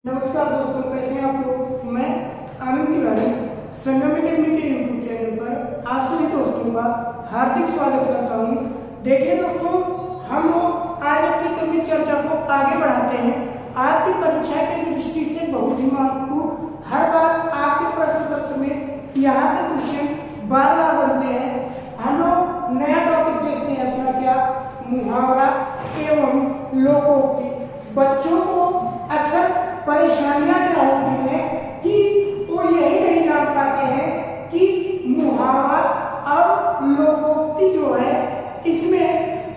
नमस्कार दोस्तों, कैसे हैं आप लोग। मैं आनंद तिवारी संगम अकेडमी के यूट्यूब चैनल पर आप सभी दोस्तों का हार्दिक स्वागत करता हूं। देखिए दोस्तों, हम लोग आज अपनी कभी चर्चा को आगे बढ़ाते हैं। आपकी परीक्षा की दृष्टि से बहुत ही महत्वपूर्ण, हर बार आपके प्रश्न पत्र में यहाँ से क्वेश्चन बार बार बनते हैं। हम लोग नया टॉपिक देखते हैं अपना, क्या मुहावरा एवं लोकोक्ति। बच्चों को अक्सर परेशानियां क्या होती हैं कि वो यही नहीं जान पाते हैं कि मुहावरा और लोकोक्ति जो है इसमें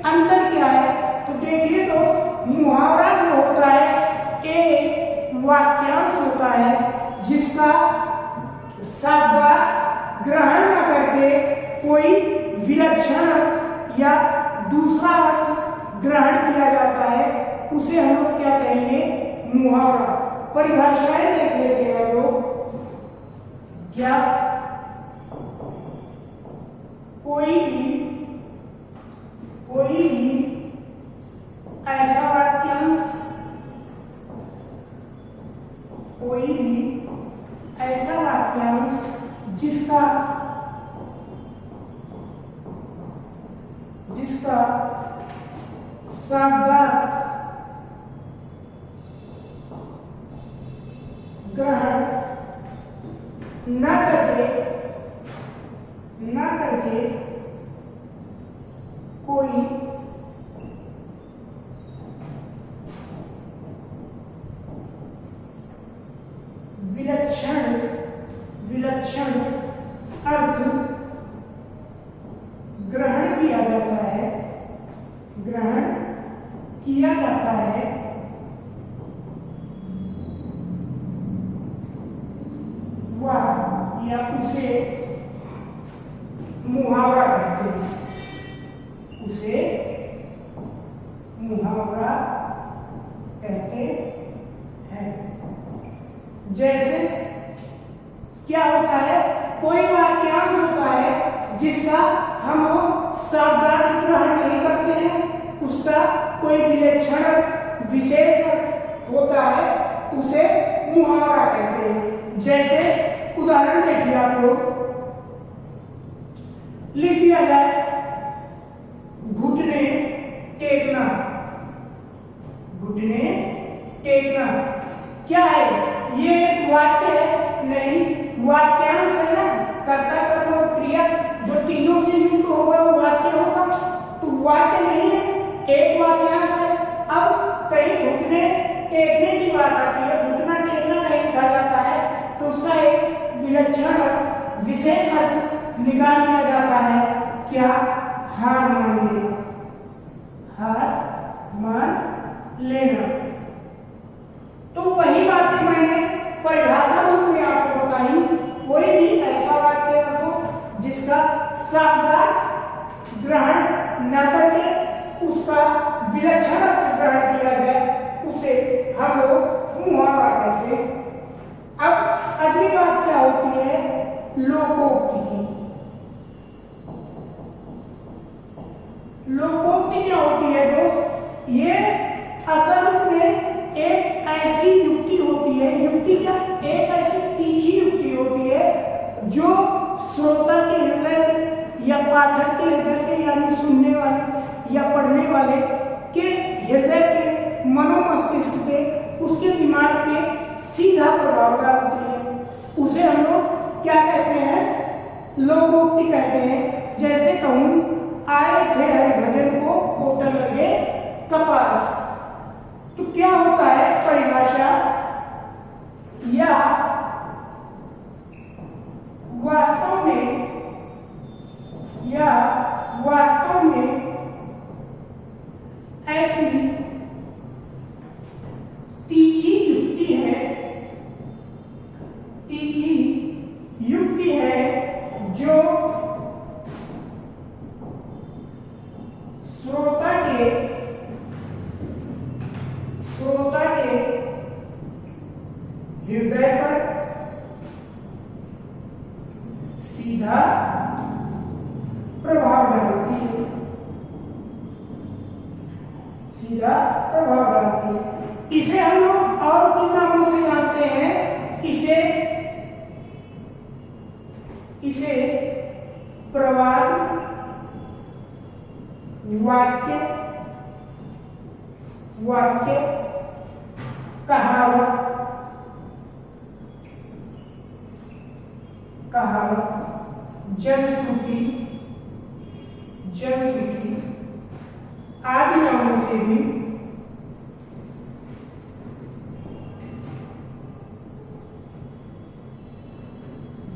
अंतर क्या है। तो देखिए दोस्त, मुहावरा जो होता है एक वाक्यांश होता है जिसका शब्दार्थ ग्रहण न करके कोई विलक्षण अर्थ या दूसरा अर्थ ग्रहण किया जाता है, उसे हम लोग क्या कहेंगे, मुहावरा। परिभाषाएं देख लेते हैं लोग। क्या कोई भी ऐसा वाक्यांश, कोई भी ऐसा वाक्यांश जिसका शब्दार्थ ग्रहण न करके कोई विलक्षण अर्थ ग्रहण किया जाता है वह या उसे मुहावरा कहते हैं। उसे मुहावरा कहते हैं। जैसे क्या होता है, कोई वाक्यांश होता है जिसका हम लोग शब्दार्थ ग्रहण नहीं करते हैं, उसका कोई विलक्षण अर्थ, विशेष अर्थ होता है, उसे मुहावरा कहते हैं। जैसे उदाहरण देखिए, आप लोग लिख दिया जाए घुटने टेकना। घुटने टेकना क्या है, ये वाक्य है? नहीं, वाक्यांश है ना। कर्ता कर्म और क्रिया जो तीनों से युक्त होगा वो वाक्य होगा, तो वाक्य नहीं है, एक वाक्यांश है। अब कहीं घुटने टेकने की बात आती है, घुटना टेकना कहीं कहा जाता है, तो उसका एक विलक्षण विशेष अर्थ निकाल लिया जाता है। क्या? हार मान लेना। हार मान लेना। तो वही बातें मैंने परिभाषा रूप में आपको बताई। कोई भी ऐसा वाक्य हो जिसका शब्दार्थ ग्रहण न करके उसका विलक्षण अर्थ ग्रहण किया जाए, उसे हम लोग मुहावरा कहते हैं। अब अगली बात क्या होती है, लोकोक्ति की। लोकोक्ति क्या होती है दोस्त, ये असल में एक ऐसी युक्ति होती है, युक्ति क्या, एक ऐसी तीखी युक्ति होती है जो श्रोता के हृदय में या पाठक के हृदय में, यानी सुनने वाले या पढ़ने वाले के हृदय पे, मनोमस्तिष्क पे, उसके दिमाग पे सीधा प्रभाव डालती है। उसे हम लोग क्या कहते हैं, लोकोक्ति कहते हैं। जैसे कहूं, आए थे हरिभजन को होटल लगे कपास, तो क्या होता है परिभाषा, या वास्तव में ऐसी तीखी युक्ति है जो श्रोता के हृदय पर सीधा प्रभाव डालती है। सीधा प्रभाव डालती है। इसे हम लोग और किन नामों से जानते हैं? इसे प्रवाद, वाक्य, कहावत, जनश्रुति आदि नामों से भी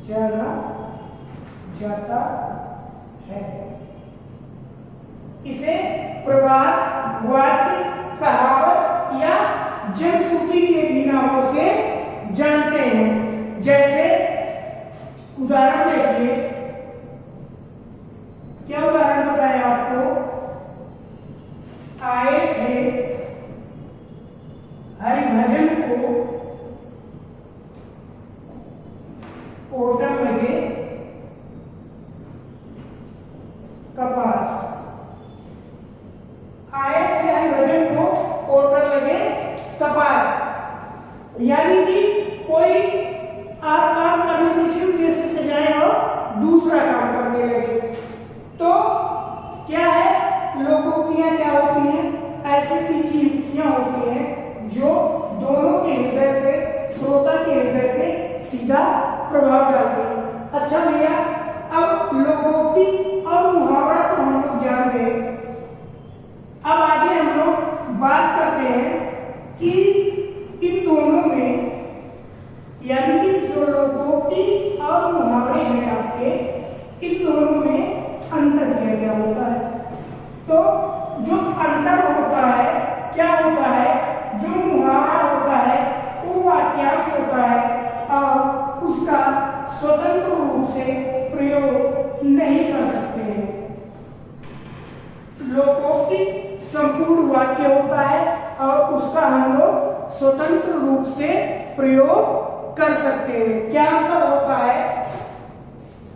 जाना जाता है। इसे प्रवाद, वाक्य, कहावत या जनश्रुति के भी नामों से जानते हैं। जैसे उदाहरण देखिए, क्या उदाहरण बताया आपको? आए थे हरिभजन को ओटम लगे कपास। आए थे हरिभजन को ओटम लगे कपास, यानी कि कोई आप काम करने की इसी उद्देश्य से जाए और दूसरा काम करने लगे। तो क्या है, लोकोक्तियां क्या होती हैं? ऐसी तीखी युक्तियां होती हैं जो दोनों के हृदय पे, श्रोता के हृदय पे सीधा प्रभाव डालती हैं। अच्छा भैया, अब लोकोक्ति और मुहावरा तो हम लोग जान गए। अब आगे हम लोग बात करते हैं कि इन दोनों में, यानी कि जो लोकोक्ति और मुहावरे हैं आपके, इन दोनों में अंतर क्या होता है? तो जो अंतर होता है, क्या होता है? जो मुहावरा होता है वो वाक्यांश होता है और उसका स्वतंत्र रूप से प्रयोग नहीं कर सकते हैं। लोकोक्ति संपूर्ण वाक्य होता है और उसका हम लोग स्वतंत्र रूप से प्रयोग कर सकते हैं। क्या अंतर होता है?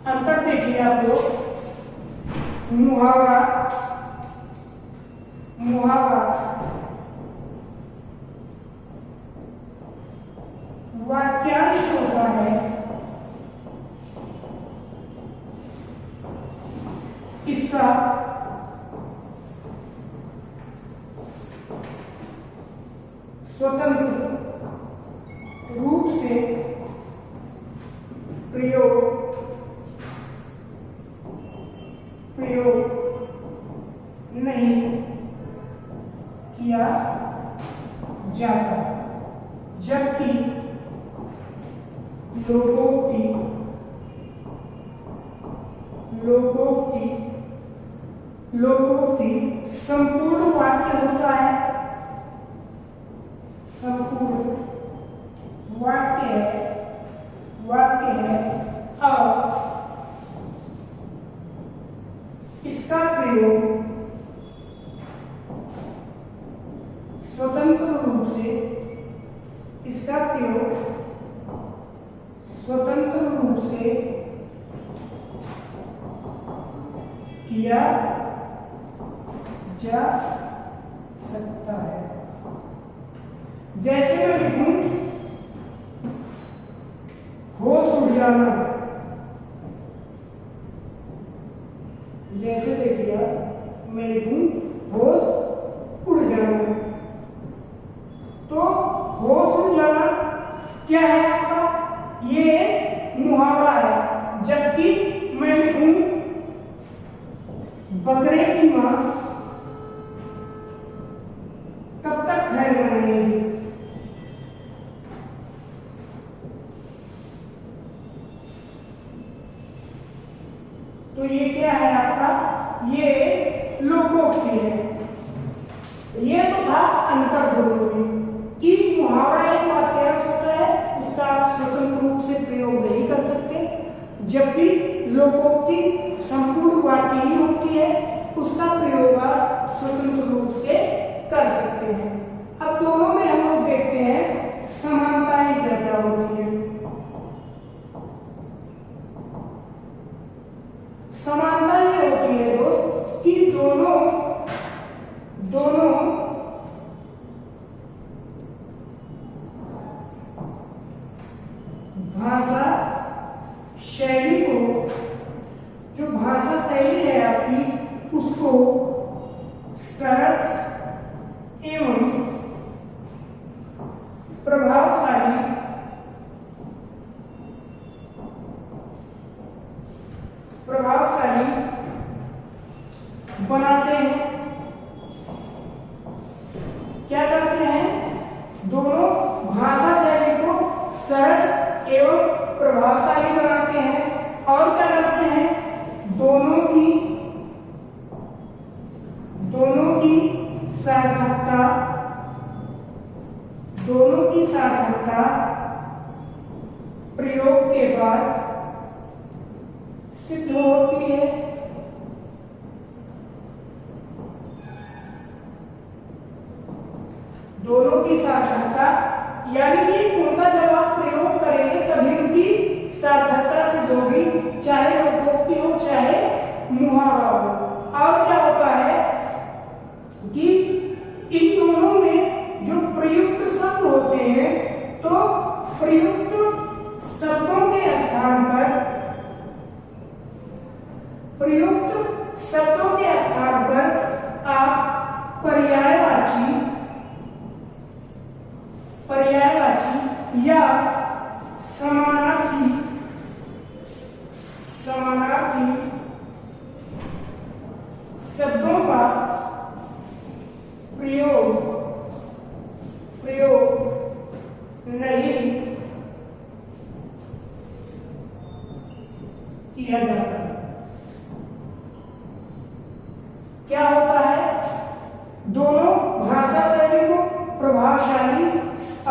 अंतर देखिए आप लोग। मुहावरा वाक्यांश होता है, इसका स्वतंत्र रूप से प्रयोग नहीं किया जाता, जबकि लोकोक्ति संपूर्ण वाक्य होता है, संपूर्ण वाक्य है और इसका प्रयोग स्वतंत्र रूप से किया जा सकता है। जैसे मैं लिखूं होश उड़ जाना, जैसे देखिए मैं लिखूं होश उड़ जाना, तो होश उड़ जाना क्या है आपका? ये मुहावरा है। जबकि मैं लिखूं बकरे की मां कब तक खैर बनाएगी, तो ये क्या है आपका? ये लोकोक्ति है। ये तो था अंतर दोनों में कि मुहावरा एक वाक्यांश होता है, उसका आप स्वतंत्र रूप से प्रयोग नहीं कर सकते, जबकि लोकोक्ति संपूर्ण वाक्य ही होती है, उसका प्रयोग आप स्वतंत्र रूप से कर सकते हैं। अब दोनों में हम लोग देखते हैं समानताएं क्या क्या होती हैं। समानता ये होती है दोस्त कि दोनों भाषा शैली को, जो भाषा शैली है आपकी, उसको सरस एवं प्रभावशाली बनाते हैं। क्या करते हैं? दोनों भाषा शैली को सरल एवं प्रभावशाली बनाते हैं और क्या करते हैं? दोनों की सार्थकता प्रयोग के बाद सिद्ध होती है। दोनों की सार्थकता, यानी कि उनका जब आप प्रयोग करेंगे तभी उनकी सार्थकता सिद्ध होगी, चाहे लोकोक्ति हो चाहे मुहावरा हो। और क्या होता है कि इन दोनों में जो प्रयुक्त शब्द होते हैं, तो प्रयुक्त शब्दों के स्थान पर आप पर्यायवाची या समानार्थी शब्दों का प्रयोग नहीं किया जाता। क्या होता है? दोनों भाषा शैली को प्रभावशाली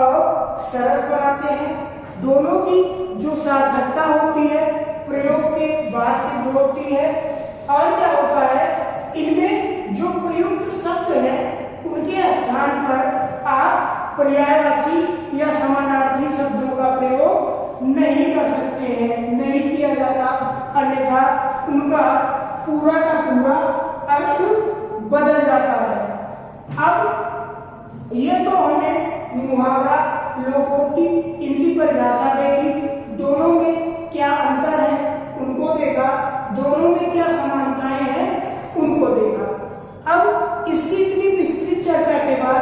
और सरस बनाते हैं। दोनों की जो सार्थकता होती है प्रयोग के बाद सिद्ध होती है। और क्या होता है? इनमें जो प्रयुक्त शब्द है उनके स्थान पर आप पर्यायवाची या समानार्थी शब्दों का प्रयोग नहीं कर सकते हैं, नहीं किया जाता, अन्यथा उनका पूरा का पूरा अर्थ बदल जाता है। अब ये तो हमने मुहावरा, लोकोक्ति, इनकी परिभाषा देखी, दोनों में क्या अंतर है उनको देखा, दोनों में क्या समानताएं हैं उनको देखा। अब इसकी इतनी विस्तृत चर्चा के बाद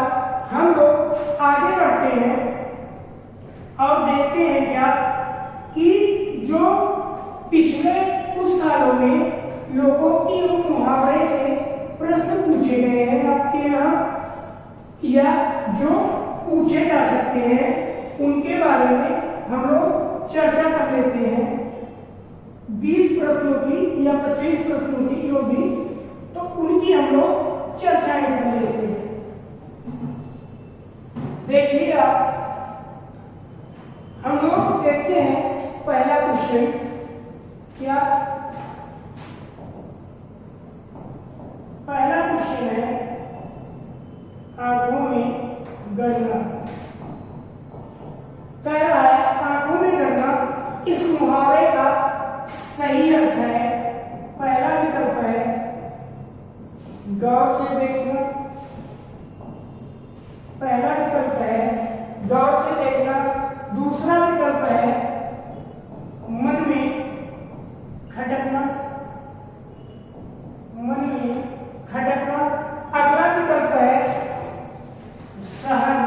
हम लोग आगे बढ़ते हैं और देखते हैं क्या कि जो पिछले कुछ सालों में लोकोक्ति और मुहावरे से प्रश्न पूछे गए हैं आपके यहाँ, या जो पूछे जा सकते हैं, उनके बारे में हम लोग चर्चा कर लेते हैं। 20 प्रश्नों की या 25 प्रश्नों की जो भी, तो उनकी हम लोग चर्चाएं कर लेते हैं। देखिए आप, हम लोग देखते हैं पहला क्वेश्चन। क्या? पहला क्वेश्चन है आंखों में गड़ना। कह रहा है आंखों में गड़ना इस मुहावरे का सही अर्थ है। पहला विकल्प है गौर से देखना, पहला विकल्प है गौर से देखना। दूसरा विकल्प है मन में खटकना, मन में खटकना। अगला विकल्प है सहन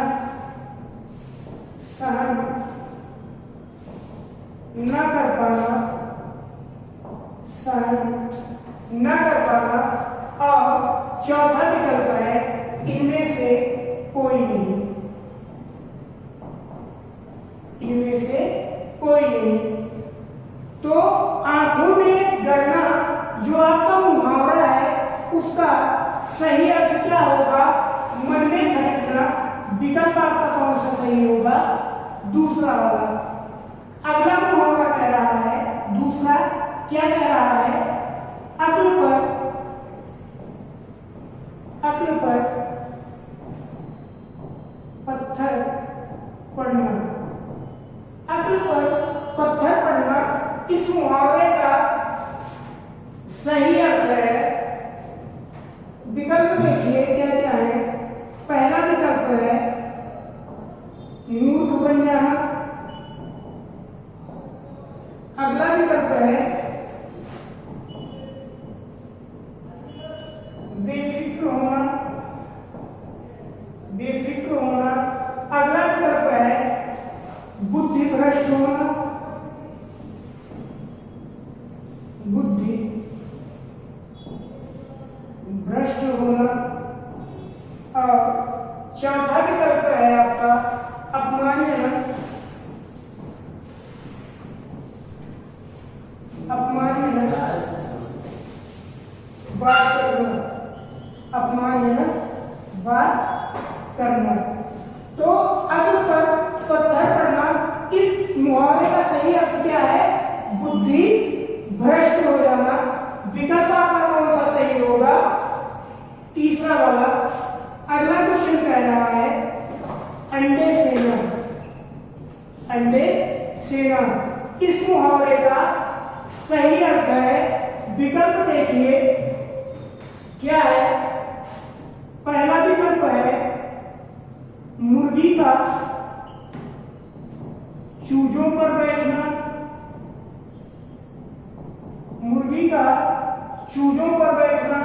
न कर पाना, सहन न कर पाना। और चौथा विकल्प है इनमें से कोई नहीं, इनमें से कोई नहीं। तो आंखों में गड़ना जो आपका मुहावरा है उसका सही अर्थ क्या होगा? मन में खटकना। विकल्प आपका कौन सा सही होगा? दूसरा वाला। अगला मुहावरा कह रहा है, दूसरा क्या कह रहा है? अक्ल पर पत्थर पड़ना। अक्ल पर पत्थर पड़ना इस मुहावरे का सही अर्थ है। विकल्प देखिए क्या क्या है। पहला विकल्प है मूर्ख बन जाना, है बेफिक्र होना, बेफिक्र होना। अगला विकल्प है बुद्धि भ्रष्ट होना, बुद्धि भ्रष्ट होना। और चौथा विकल्प है आपका अपमानजनक, अपमानजनक बात करना, अपमानजनक बात करना। तो अगल पर पत्थर करना, इस मुहावरे का सही अर्थ क्या है? बुद्धि भ्रष्ट हो जाना। विकल्प आपका कौन सा सही होगा? तीसरा वाला। अगला क्वेश्चन कह रहा है अंडे सेना, अंडे सेना। इस मुहावरे का सही अर्थ है, विकल्प देखिए क्या है। पहला विकल्प है मुर्गी का चूजों पर बैठना, मुर्गी का चूजों पर बैठना।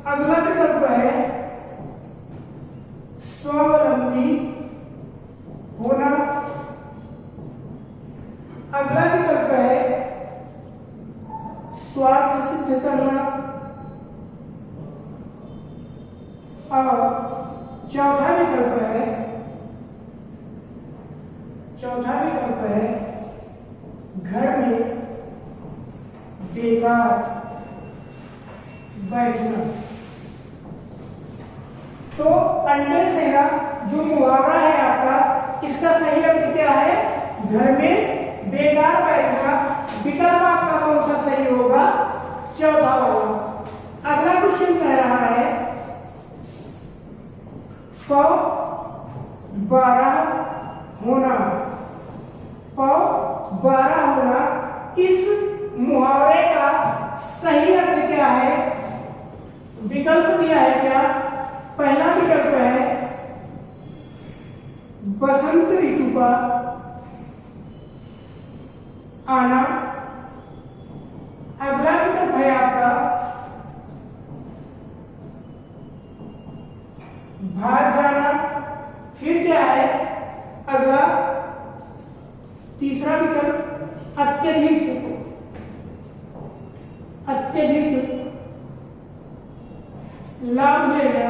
अगला विकल्प है स्वावलंबी होना। अगला विकल्प है स्वार्थ सिद्ध करना। और चौथा विकल्प है, चौथा विकल्प है घर में बेकार बैठना। तो अंडे सेना जो मुहावरा है आपका, इसका सही अर्थ क्या है? घर में बेकार बैठना। विकल्प आपका कौन सा सही होगा? चौथा वाला। अगला क्वेश्चन कह रहा है पौ 12 होना, पौ 12 होना। इस मुहावरे का सही अर्थ क्या है? विकल्प दिया है क्या? पहला विकल्प है बसंत ऋतु का आना। अगला विकल्प है आपका भाग जाना। फिर क्या है अगला? तीसरा विकल्प अत्यधिक, अत्यधिक लाभ लेना।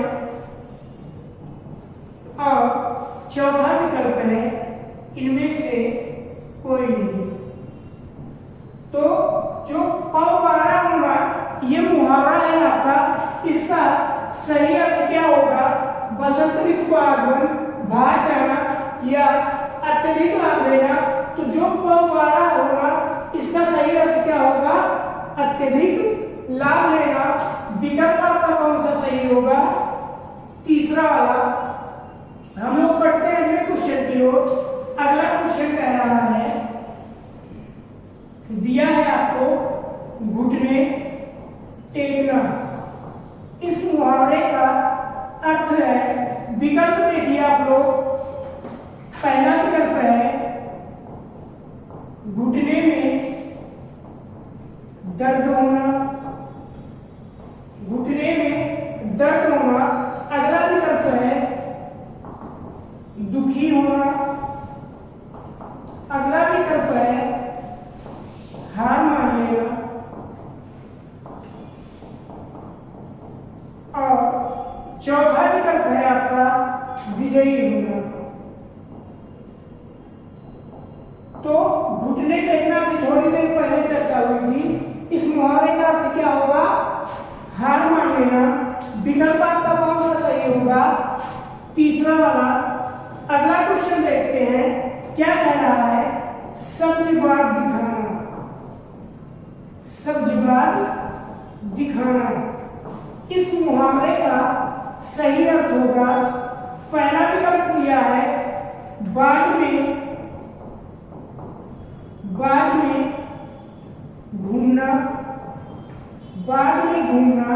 और चौथा विकल्प है इनमें से कोई नहीं। तो जो पौ 12 होगा ये मुहावरा है आपका, इसका सही अर्थ क्या होगा? बसंत ऋतु का आगमन, भाग जाना या अत्यधिक लाभ लेना। तो जो पौ 12 होगा इसका सही अर्थ क्या होगा? अत्यधिक लाभ लेना। विकल्प आपका कौन सा सही होगा? तीसरा वाला। हम लोग पढ़ते हैं अगले क्वेश्चन की ओर। अगला क्वेश्चन कह रहा है, दिया है आपको घुटने टेकना। इस मुहावरे का अर्थ है, विकल्प देखिए आप लोग। पहला विकल्प है घुटने में दर्द होना, घुटने में दर्द होना। अगला विकल्प है दुखी होना। अगला विकल्प है हार मान लेना। और चौथा विकल्प है आपका विजयी होना। तो घुटने टेकना की थोड़ी देर पहले चर्चा हुई थी। इस मुहावरे का अर्थ क्या होगा? हार मान लेना। विकल्प आपका कौन सा सही होगा? तीसरा वाला। अगला क्वेश्चन देखते हैं क्या कह रहा है? सब्ज बाग दिखाना, सब्ज बाग दिखाना। इस मुहावरे का सही अर्थ होगा, पहला विकल्प दिया है बाग में घूमना, बाग में घूमना।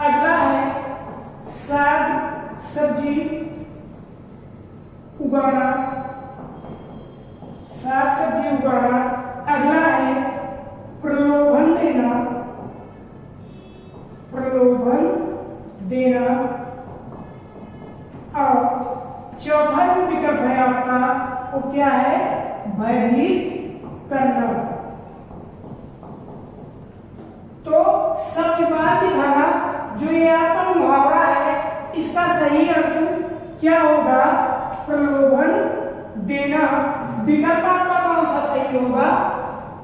अगला है साग सब्जी उगाना, साग सब्जी उगाना। अगला है प्रलोभन है? भयभीत करना। तो सत्यवादी धारा जो ये आपका मुहावरा है, इसका सही अर्थ क्या होगा? प्रलोभन देना। विकल्प आपका कौन सा सही होगा?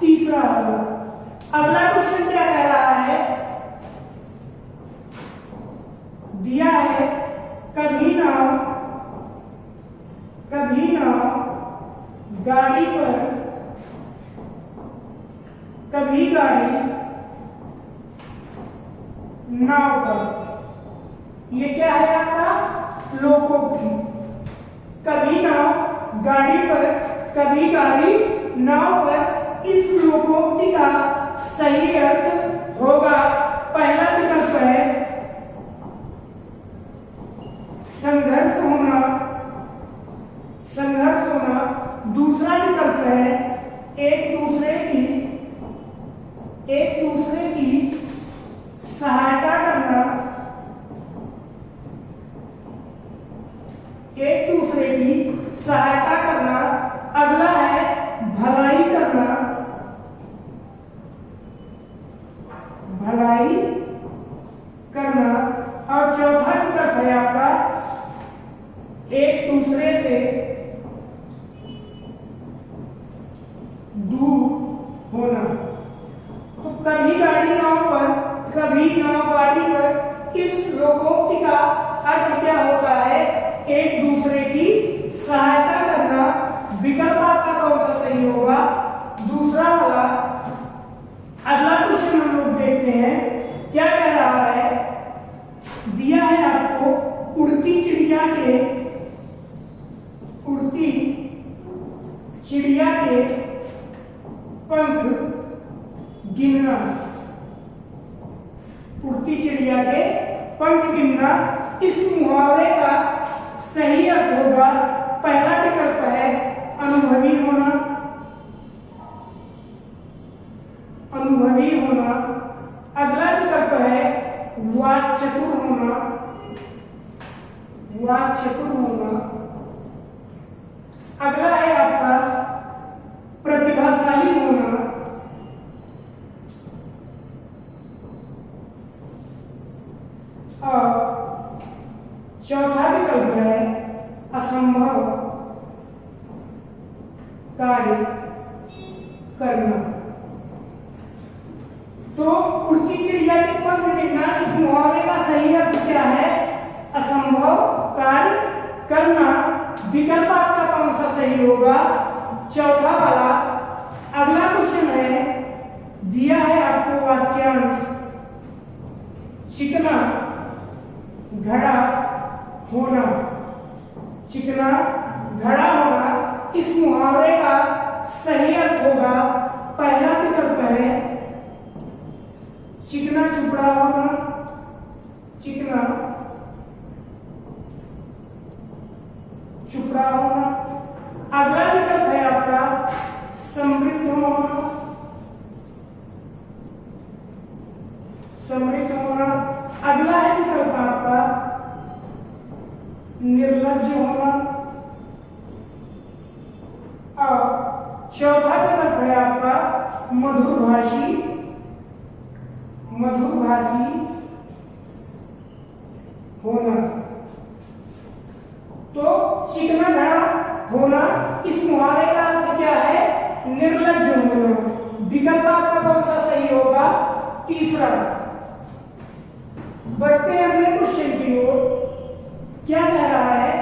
तीसरा होगा। अगला क्वेश्चन क्या कह रहा है? दिया है कभी ना गाड़ी पर, कभी गाड़ी नाव पर। ये क्या है आपका? लोकोक्ति। कभी नाव गाड़ी पर, कभी गाड़ी नाव पर। इस लोकोक्ति का सही अर्थ होगा, पहला विकल्प है संघर्ष होना, संघर्ष होना। दूसरा विकल्प है एक दूसरे की सहायता करना, एक दूसरे की सहायता करना। अगला है भलाई करना, भलाई करना। और चौथा विकल्प है आपका एक दूसरे से दूर होना। तो कभी गाड़ी नाव पर, कभी नाव गाड़ी पर। इस लोकोक्ति का अर्थ क्या होता है? एक दूसरे की सहायता करना। विकल्प आपका कौन सा सही होगा? दूसरा वाला। अगला क्वेश्चन हम लोग देखते हैं क्या कह रहा है। दिया है आपको उड़ती चिड़िया के पंख गिनना। उड़ती चिड़िया के पंख गिनना। इस मुहावरे का सही अर्थ होगा, पहला विकल्प है अनुभवी होना, अनुभवी होना। अगला विकल्प है वाक्चतुर होना, वाक्चतुर होना। अगला है आपका प्रतिभाशाली होना। और चौथा विकल्प है असंभव कार्य करना। तो उड़ती चिड़िया के पंख गिनना, इस मुहावरे का सही अर्थ क्या है? असंभव कार्य करना। विकल्प आपका कौन सा सही होगा? चौथा वाला। अगला क्वेश्चन है, दिया है आपको वाक्यांश चिकना घड़ा होना, चिकना घड़ा होना। इस मुहावरे का सही अर्थ होगा, पहला विकल्प है चिकना चुपड़ा होना, चिकना चुपड़ा होना। अगला विकल्प है आपका समृद्ध होना, समृद्ध होना। अगला है विकल्प आपका निर्लज्ज होना। और चौथा विकल्प है आपका मधुरभाषी, मधुरभाषी होना। तो चिकना घड़ा होना, इस मुहावरे का अर्थ क्या है? निर्लज्ज होना। विकल्प आपका कौन सा सही होगा? तीसरा। बढ़ते हैं अगले क्वेश्चन की ओर। क्या कह रहा है?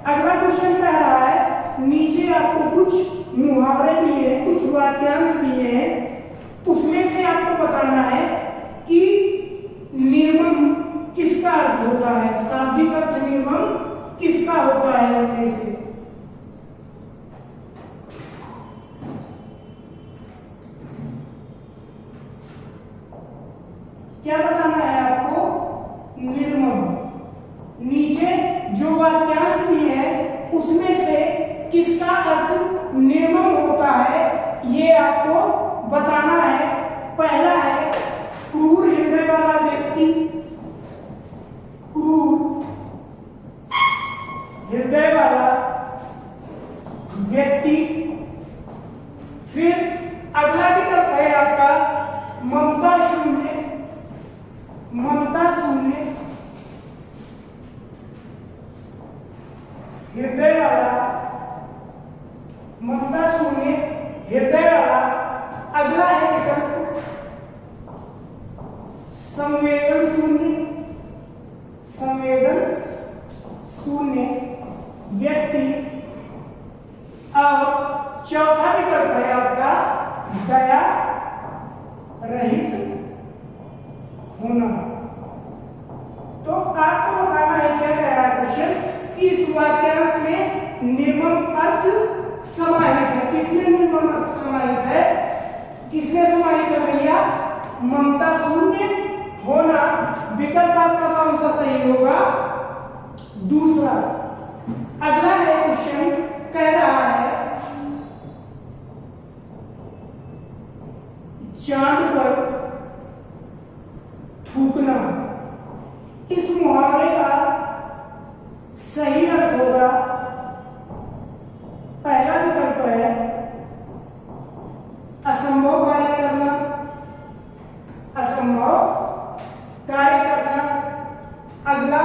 अगला क्वेश्चन कह रहा है नीचे आपको कुछ मुहावरे दिए हैं, कुछ वाक्यांश दिए हैं, उसमें से आपको बताना है कि निर्मम किसका अर्थ होता है, शाब्दिक अर्थ निर्मम किसका होता है उनमें से। क्या बताना है आपको? निर्मम। नीचे जो वाक्यांश दिए हैं उसमें से किसका अर्थ निर्मम होता है, ये आपको बताना है। पहला है क्रूर हृदय वाला व्यक्ति, क्रूर हृदय वाला व्यक्ति। फिर अगला विकल्प है आपका ममता शून्य, ममता शून्य, हृदय वाला, ममता शून्य हृदय वाला। अगला है विकल्प संवेदन शून्य, संवेदन शून्य व्यक्ति। और चौथा विकल्प है आपका दया रहित होना। तो आपको बताना है क्या कह रहा है क्वेश्चन कि इस वाक्यांश में निर्मम अर्थ समाहित है। किसमें निर्मम अर्थ समाहित है? किसमें समाहित है भैया? ममता शून्य होना। विकल्प आपका कौन सा सही होगा? दूसरा। अगला है क्वेश्चन कह रहा है चांद पर थूकना। इस मुहावरे का सही अर्थ होगा, पहला विकल्प है असंभव कार्य करना, असंभव कार्य करना। अगला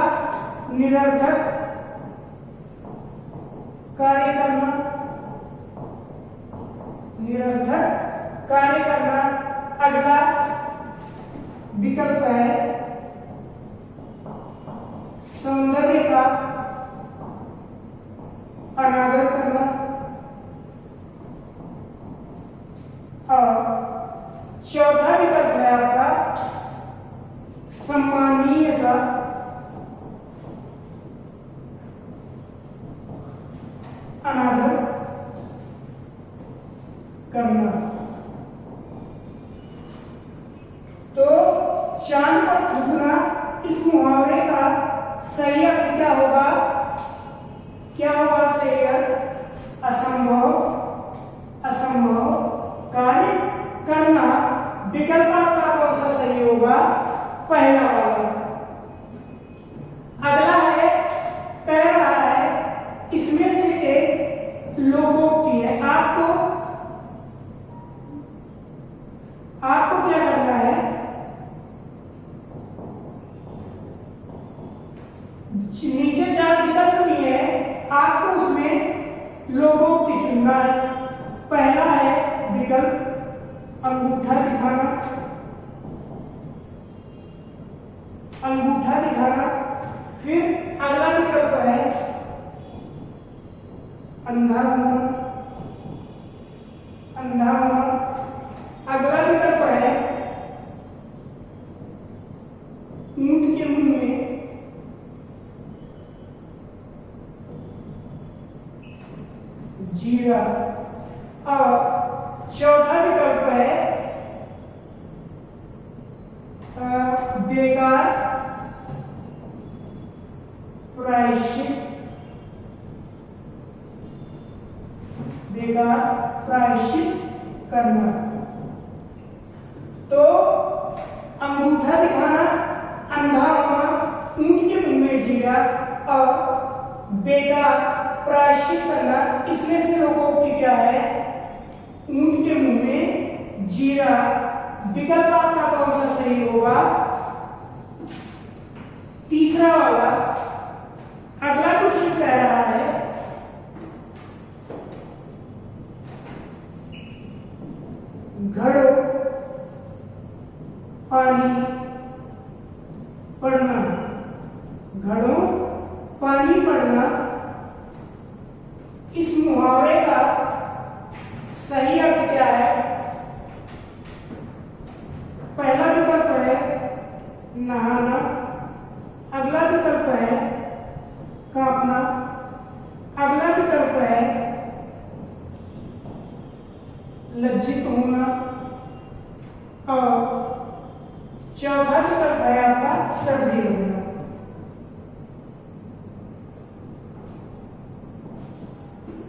निरर्थक कार्य करना, निरर्थक कार्य करना। अगला विकल्प है सौंदर्य का अनादर करना। और चौथा विकल्प है आपका सम्मानीय का अनादर करना। तो चांद पर थूकना इस मुहावरे का सही अर्थ क्या होगा? क्या होगा सही अर्थ? असंभव, असंभव कार्य करना। विकल्प आपका कौन सा सही होगा? पहला वाला। अगला है कह रहा है इसमें से एक लोकोक्ति है। आपको क्या करना है? नीचे चार विकल्प दिए हैं, आपको उसमें लोकोक्ति चुनना है। पहला है विकल्प अंगूठा दिखाना, अंगूठा दिखाना। फिर अगला विकल्प है अंधा होना, अंधा होना। अगला विकल्प है ऊंट के मुंह में जीरा। और चौथा विकल्प है बेकार प्रायश्चित, बेकार प्रायश्चित करना। तो अंगूठा दिखाना, अंधा होना, ऊंट के मुंह में जीरा और बेकार प्रायश्चित करना। इसमें से लोकोक्ति क्या है? ऊंट के मुंह में जीरा। विकल्प आपका कौन सा सही होगा? तीसरा वाला। अगला क्वेश्चन कह रहा है घड़ों पानी पड़ना, घड़ों पानी पड़ना। इस मुहावरे का सही अर्थ क्या है? पहला विकल्प है नहाना, अगला विकल्प है कांपना, अगला विकल्प है लज्जित होना और चौथा विकल्प है आपका सर्दी होना।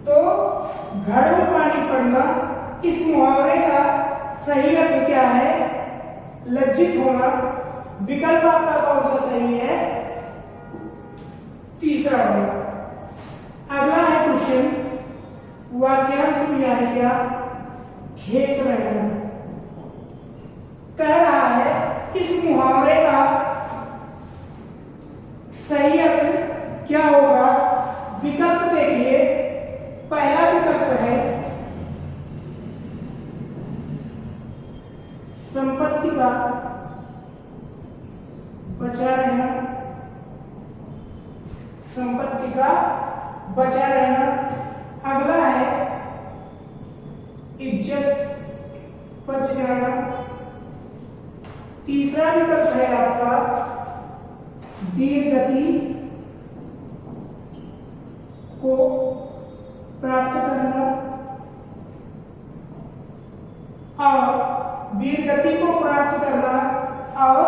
तो घर में पानी पड़ना इस मुहावरे का सही अर्थ क्या है? लज्जित होना। विकल्प आपका कौन सा सही है? तीसरा वाला। अगला है क्वेश्चन, वाक्यांश दिया है क्या? बचा रहना। अगला है इज्जत, बच जाना। तीसरा विकल्प है आपका वीर गति को प्राप्त करना। और वीर गति को प्राप्त करना। और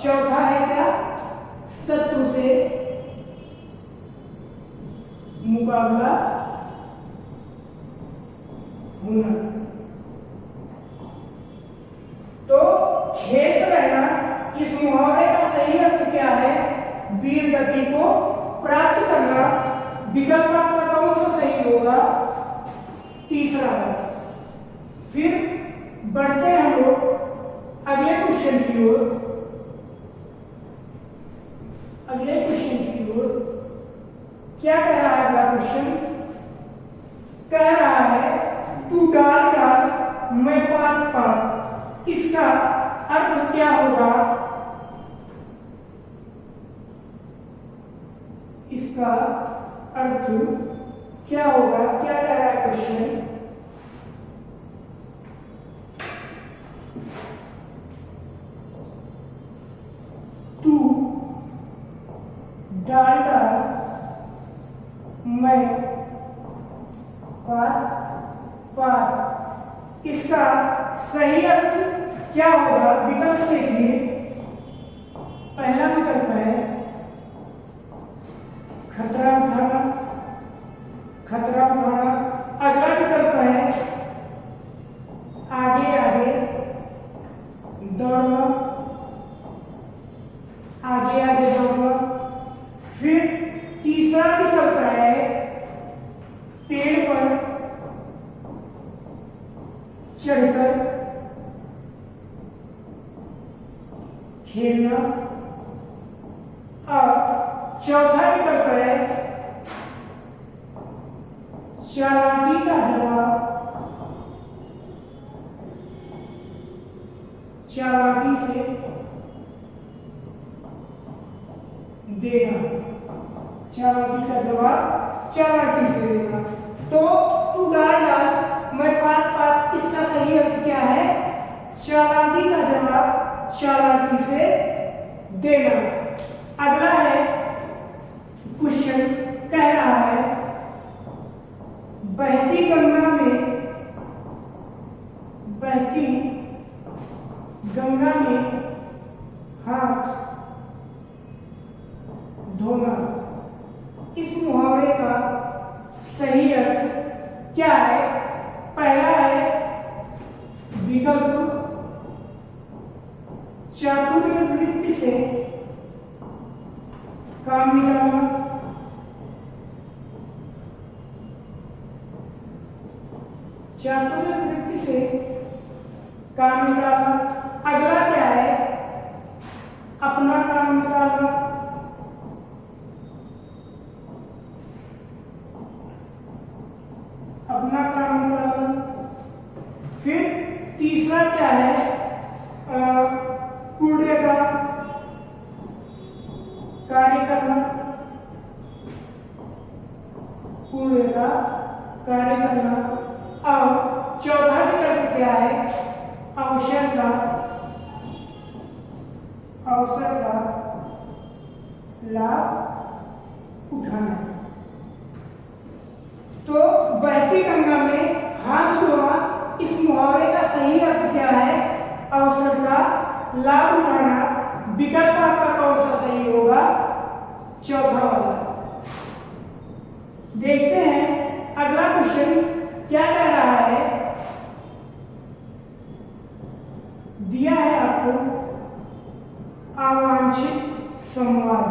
चौथा है क्या, शत्रु से मुकाबला होना। तो खेत रहना, इस मुहावरे का सही अर्थ क्या है, वीर गति को प्राप्त करना। विकल्प आपका कौन सा सही होगा, तीसरा है। फिर बढ़ते हैं हम लोग अगले क्वेश्चन की ओर। अगले क्वेश्चन की ओर क्या कह रहा है अगला क्वेश्चन, कह रहा है तू डाल डाल मैं पात पात, इसका अर्थ क्या होगा, इसका अर्थ क्या होगा, क्या कह रहा है क्वेश्चन। तू डाल डाल मैं पात पात, इसका सही अर्थ क्या होगा, विकल्प देखिए। पहला विकल्प है खतरा उठाना, खतरा उठाना। अगला विकल्प है आगे आगे दौड़ना, आगे आगे दौड़ना। फिर तीसरा विकल्प है पेड़ पर चढ़कर खेलना। और चौथा विकल्प है चालाकी का जवाब, चालाकी से देना, चालाकी का जवाब चालाकी से देना। तो तू डाल डाल मैं पात पात, इसका सही अर्थ क्या है, चालाकी का जवाब चालाकी से देना। अगला है क्वेश्चन, कह रहा है बहती गंगा में, बहती गंगा में हाथ धोना, इस मुहावरे का सही अर्थ क्या है। पहला है विकल्प चातुर्य वृत्ति से काम निकालना। चातुर्य वृत्ति से काम निकालना। अगला क्या है, अपना काम निकालना। अपना काम निकालना। फिर तीसरा क्या है, कूड़े का कार्य करना, कूड़े का कार्य करना। और चौथा विकल्प क्या है, अवसर का, अवसर का लाभ उठाना। तो बहती गंगा में हाथ धोना, इस मुहावरे का सही अर्थ क्या है, अवसर का लाभ उठाना। विकल्प आपका कौन सा सही होगा, चौथा वाला। देखते हैं अगला क्वेश्चन क्या कह रहा है। दिया है आपको अवांछित संवाद,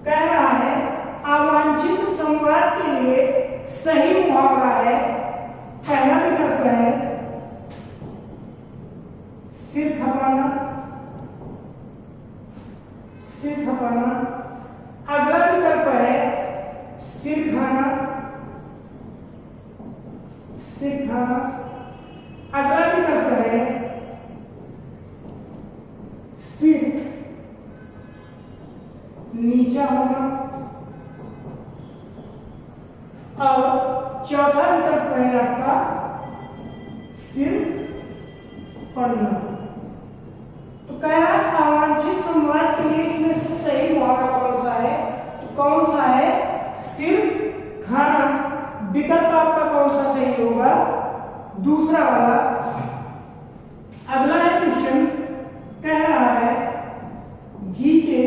कह रहा है अवांछित संवाद के लिए सही मुहावरा है। पहला विकल्प है सिर खपाना, सिर खपाना। अगला विकल्प है सिर खाना, सिर खाना। अगला विकल्प है सिर नीचा होना। चौथा विकल्प है आपका सिर पड़ना। तो कह रहा है अवांछित संवाद के लिए इसमें से सही मुहावरा कौन सा है? तो कौन सा है? सिर खाना। विकल्प आपका कौन सा सही होगा? दूसरा वाला। अगला है क्वेश्चन, कह रहा है घी के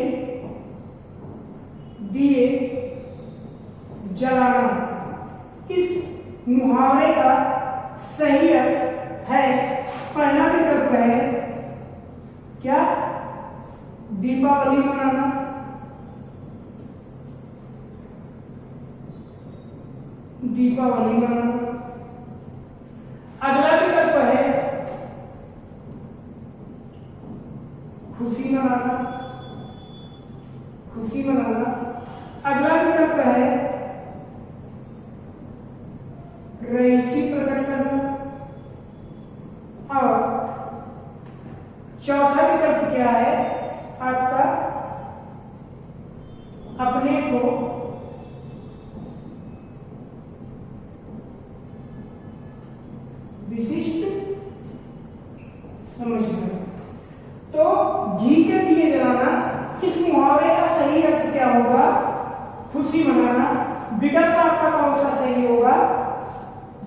दिए जलाना इस मुहावरे का सही अर्थ है? पहला विकल्प है क्या? दीपावली मनाना। दीपावली मनाना। अगला विकल्प है खुशी मनाना। खुशी मनाना। अगला विकल्प है रईसी प्रकट करना। और चौथा विकल्प क्या है आपका? अपने को विशिष्ट समझना। तो घी के दिए जलाना इस मुहावरे का सही अर्थ क्या होगा? खुशी मनाना। विकल्प आपका कौन सा सही होगा?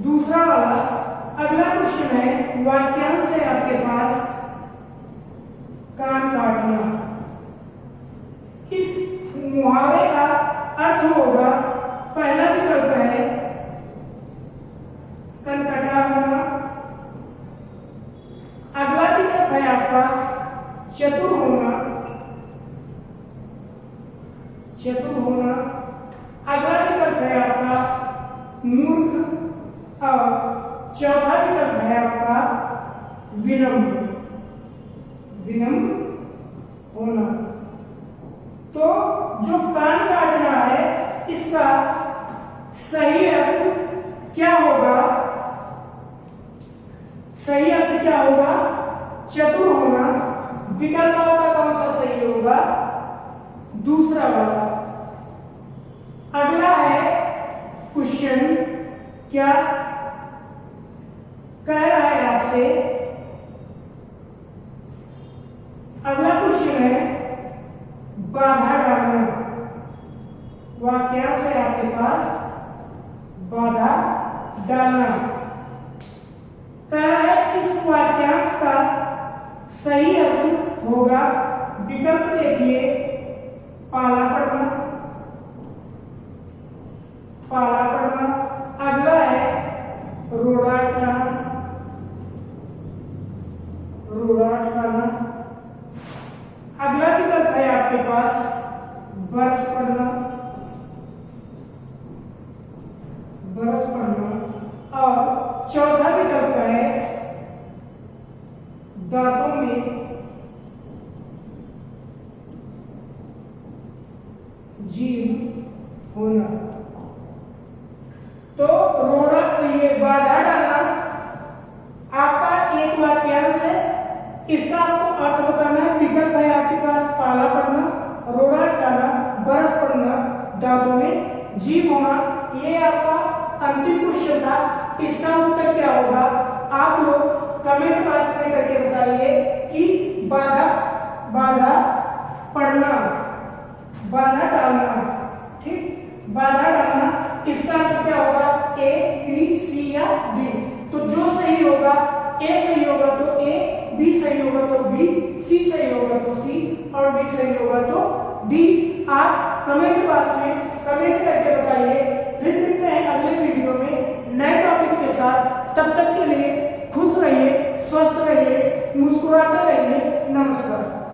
दूसरा वाला। अगला क्वेश्चन है वाक्यांश है आपके पास कान काटना। इस मुहावरे का अर्थ होगा, पहला विकल्प है कनकटा होना। अगला विकल्प है आपका चतुर होना। चतुर होना। अगला विकल्प है आपका मूर्ख। और चौथा विकल्प है आपका विनम्र। विनम्र होना। तो जो कान काटना है इसका सही अर्थ क्या होगा? सही अर्थ क्या होगा? चतुर होना। विकल्प आपका कौन सा सही होगा? दूसरा वाला। अगला है क्वेश्चन, क्या कह रहा है आपसे? अगला क्वेश्चन है बाधा डालना। वाक्यांश है आपके पास बाधा डालना। कह रहा है इस वाक्यांश का सही अर्थ होगा, विकल्प देखिए, पाला पड़ना। पाला पड़ना। अगला है रोड़ा अटकाना। रोड़ा अटकाना। अगला विकल्प है आपके पास बरस पड़ना। बरस पड़ना। और चौथा विकल्प है दांतों में जीव होना। तो रोड़ा, ये बाधा डालना आपका एक वाक्यांश है, इसका आपको अर्थ बताना है। विकल्प है आपके पास पाला पड़ना, रोड़ा अटकाना, बरस पड़ना, दांतों में जीव होना। ये आपका अंतिम क्वेश्चन था। इसका उत्तर क्या होगा? आप लोग कमेंट बॉक्स में करके बताइए कि बाधा पड़ना, बाधा डालना। ठीक, बाधा डालना इसका अर्थ क्या होगा? ए, बी, सी या डी। तो जो सही होगा, ए सही होगा तो ए, बी सही होगा तो बी, सी सही होगा तो सी और डी सही होगा तो डी। आप कमेंट बॉक्स में कमेंट करके बताइए। फिर मिलते हैं अगले वीडियो में नए टॉपिक के साथ। तब तक के लिए खुश रहिए, स्वस्थ रहिए, मुस्कुराते रहिए। नमस्कार।